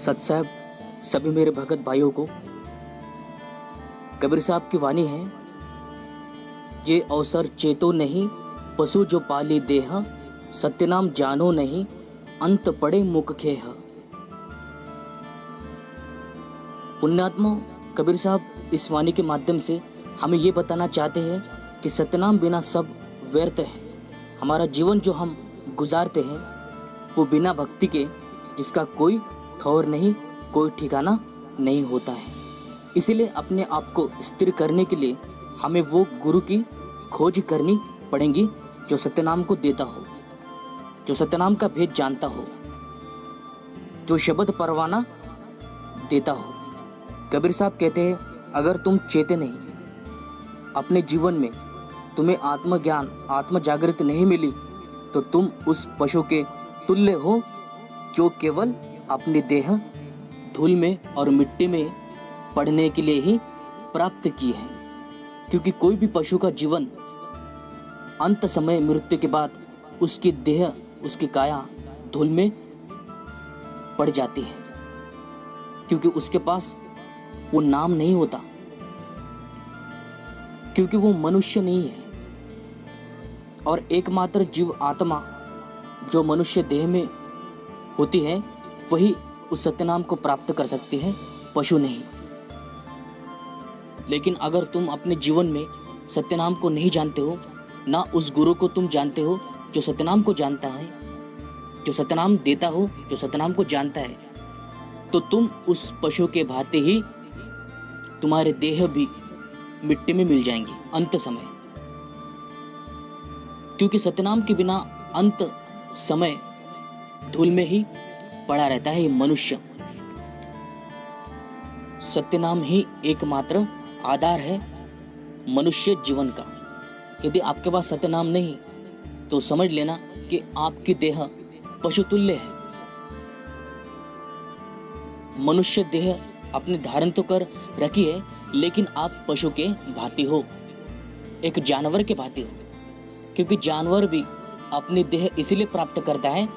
सत साहब सभी मेरे भगत भाइयों को कबीर साहब की वाणी है, ये अवसर चेतो नहीं पशु जो पाली देह, सत्यनाम जानो नहीं अंत पड़े मुख खेह। पुण्यात्मा कबीर साहब इस वाणी के माध्यम से हमें ये बताना चाहते हैं कि सत्यनाम बिना सब व्यर्थ है। हमारा जीवन जो हम गुजारते हैं वो बिना भक्ति के जिसका कोई ठौर नहीं, कोई ठिकाना नहीं होता है। इसीलिए अपने आप को स्थिर करने के लिए हमें वो गुरु की खोज करनी पड़ेगी जो सत्यनाम को देता हो, जो सत्यनाम का भेद जानता हो, जो शब्द परवाना देता हो। कबीर साहब कहते हैं, अगर तुम चेते नहीं, अपने जीवन में तुम्हें आत्मज्ञान, आत्म जागृति नहीं मिली तो तुम उस पशु के तुल्य हो जो केवल अपनी देह धूल में और मिट्टी में पड़ने के लिए ही प्राप्त की है। क्योंकि कोई भी पशु का जीवन अंत समय मृत्यु के बाद उसकी देह, उसकी काया धूल में पड़ जाती है, क्योंकि उसके पास वो नाम नहीं होता, क्योंकि वो मनुष्य नहीं है। और एकमात्र जीव आत्मा जो मनुष्य देह में होती है वही उस सत्यनाम को प्राप्त कर सकती है, पशु नहीं। लेकिन अगर तुम अपने जीवन में सत्यनाम को नहीं जानते हो, ना उस गुरु को तुम जानते हो जो सत्यनाम को जानता है, जो सत्यनाम देता हो, जो सत्यनाम को जानता है, तो तुम उस पशु के भांति ही तुम्हारे देह भी मिट्टी में मिल जाएंगे अंत समय। क्योंकि सत्यनाम के बिना अंत समय धूल में ही पड़ा रहता है ये मनुष्य। सत्यनाम ही एकमात्र आधार है मनुष्य जीवन का। यदि आपके पास सत्यनाम नहीं तो समझ लेना कि आपकी देह पशु तुल्य है। मनुष्य देह अपने धारण तो कर रखी है, लेकिन आप पशु के भांति हो, एक जानवर के भांति हो। क्योंकि जानवर भी अपनी देह इसलिए प्राप्त करता है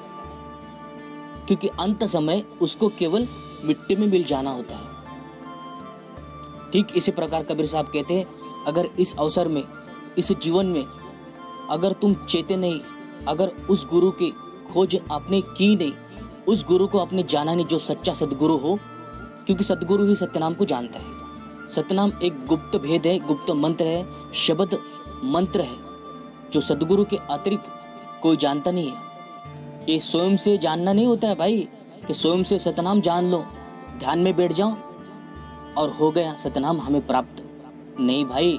क्योंकि अंत समय उसको केवल मिट्टी में मिल जाना होता है। ठीक इसी प्रकार कबीर साहब कहते हैं, अगर इस अवसर में, इस जीवन में अगर तुम चेते नहीं, अगर उस गुरु की खोज आपने की नहीं, उस गुरु को आपने जाना नहीं जो सच्चा सदगुरु हो, क्योंकि सदगुरु ही सत्यनाम को जानता है। सत्यनाम एक गुप्त भेद है, गुप्त मंत्र है, शब्द मंत्र है जो सदगुरु के अतिरिक्त कोई जानता नहीं है। ये स्वयं से जानना नहीं होता है भाई, कि स्वयं से सतनाम जान लो, ध्यान में बैठ जाओ और हो गया सतनाम हमें प्राप्त। नहीं भाई,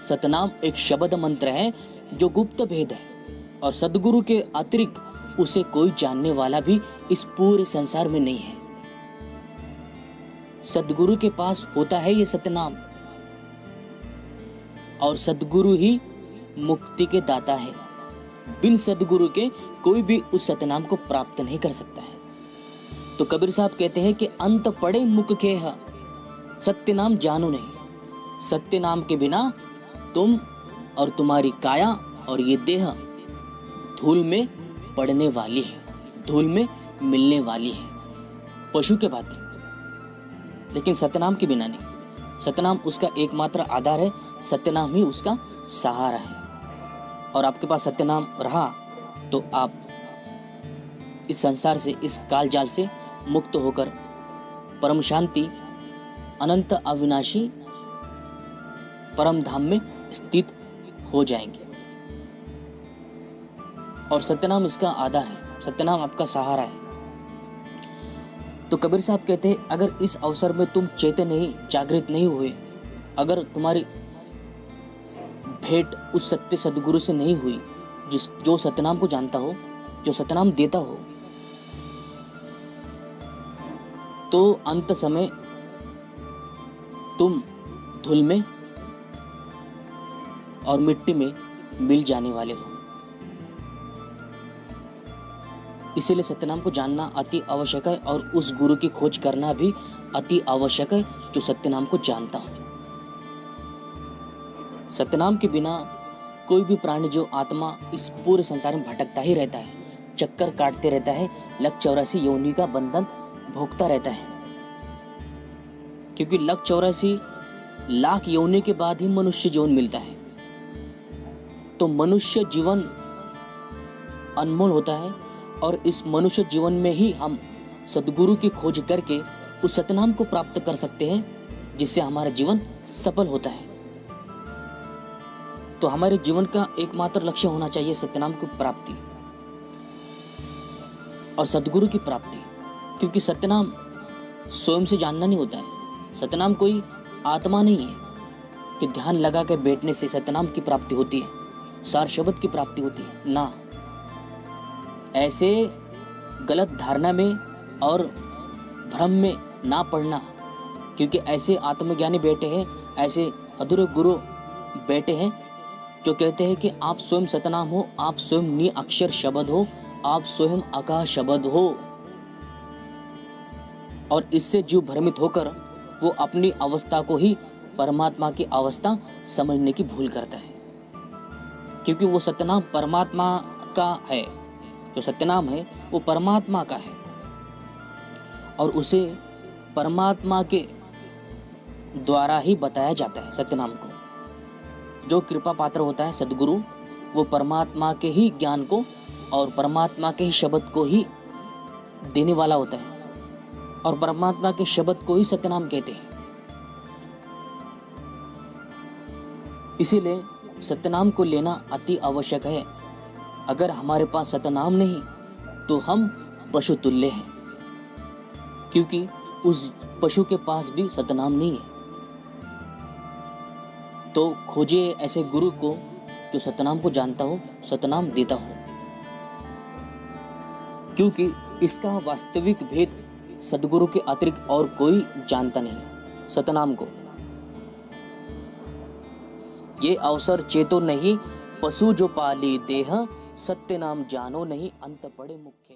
सतनाम एक शब्द मंत्र है जो गुप्त भेद है, और सदगुरु के अतिरिक्त उसे कोई जानने वाला भी इस पूरे संसार में नहीं है। सदगुरु के पास होता है ये सतनाम, और सदगुरु ही मुक्ति के दाता है। बिन सदगुरु के कोई भी उस सत्यनाम को प्राप्त नहीं कर सकता है। तो कबीर साहब कहते हैं कि अंत पड़े मुख खेह, सत्यनाम जानो नहीं। सत्यनाम के बिना तुम और तुम्हारी काया और ये देह धूल में पड़ने वाली है, धूल में मिलने वाली है, पशु के भांति। लेकिन सत्यनाम के बिना नहीं। सत्यनाम उसका एकमात्र आधार है, सत्यनाम ही उसका सहारा है। और आपके पास सत्यनाम रहा तो आप इस संसार से, इस काल जाल से मुक्त होकर परम शांति, अनंत अविनाशी परम धाम में स्थित हो जाएंगे। और सत्यनाम इसका आधार है, सत्यनाम आपका सहारा है। तो कबीर साहब कहते हैं, अगर इस अवसर में तुम चेतन नहीं, जागृत नहीं हुए, अगर तुम्हारी भेंट उस सत्य सदगुरु से नहीं हुई जो सत्यनाम को जानता हो, जो सत्यनाम देता हो, तो अंत समय तुम धूल में और मिट्टी में मिल जाने वाले हो। इसीलिए सत्यनाम को जानना अति आवश्यक है, और उस गुरु की खोज करना भी अति आवश्यक है जो सत्यनाम को जानता हो। सत्यनाम के बिना कोई भी प्राणी, जो आत्मा इस पूरे संसार में भटकता ही रहता है, चक्कर काटते रहता है, लग 84 योनि का बंधन भोगता रहता है, क्योंकि 1,84,00,000 योनि के बाद ही मनुष्य जीवन मिलता है। तो मनुष्य जीवन अनमोल होता है और इस मनुष्य जीवन में ही हम सद्गुरु की खोज करके उस सतनाम को प्राप्त कर सकते हैं, जिससे हमारा जीवन सफल होता है। तो हमारे जीवन का एकमात्र लक्ष्य होना चाहिए सत्यनाम की प्राप्ति और सद्गुरु की प्राप्ति, क्योंकि सत्यनाम स्वयं से जानना नहीं होता है। सत्यनाम कोई आत्मा नहीं है कि ध्यान लगा के बैठने से सत्यनाम की प्राप्ति होती है, सार शब्द की प्राप्ति होती है ना। ऐसे गलत धारणा में और भ्रम में ना पड़ना, क्योंकि ऐसे आत्मज्ञानी बैठे हैं, ऐसे अधूरे गुरु बैठे हैं जो कहते हैं कि आप स्वयं सतनाम हो, आप स्वयं नि अक्षर शब्द हो, आप स्वयं आकाश शब्द हो। और इससे जीव भ्रमित होकर वो अपनी अवस्था को ही परमात्मा की अवस्था समझने की भूल करता है, क्योंकि वो सत्यनाम परमात्मा का है। जो सत्यनाम है वो परमात्मा का है और उसे परमात्मा के द्वारा ही बताया जाता है। सत्यनाम को जो कृपा पात्र होता है सद्गुरु, वो परमात्मा के ही ज्ञान को और परमात्मा के ही शब्द को ही देने वाला होता है और परमात्मा के शब्द को ही सत्यनाम कहते हैं। इसीलिए सत्यनाम को लेना अति आवश्यक है। अगर हमारे पास सत्यनाम नहीं तो हम पशु तुल्य हैं, क्योंकि उस पशु के पास भी सत्यनाम नहीं है। तो खोजे ऐसे गुरु को जो सत्यनाम को जानता हो, सत्यनाम देता हो, क्योंकि इसका वास्तविक भेद सद्गुरु के अतिरिक्त और कोई जानता नहीं सतनाम को। ये अवसर चेतो नहीं, पशु जो पाली देह, सत्य नाम जानो नहीं, अंत पड़े मुख्य।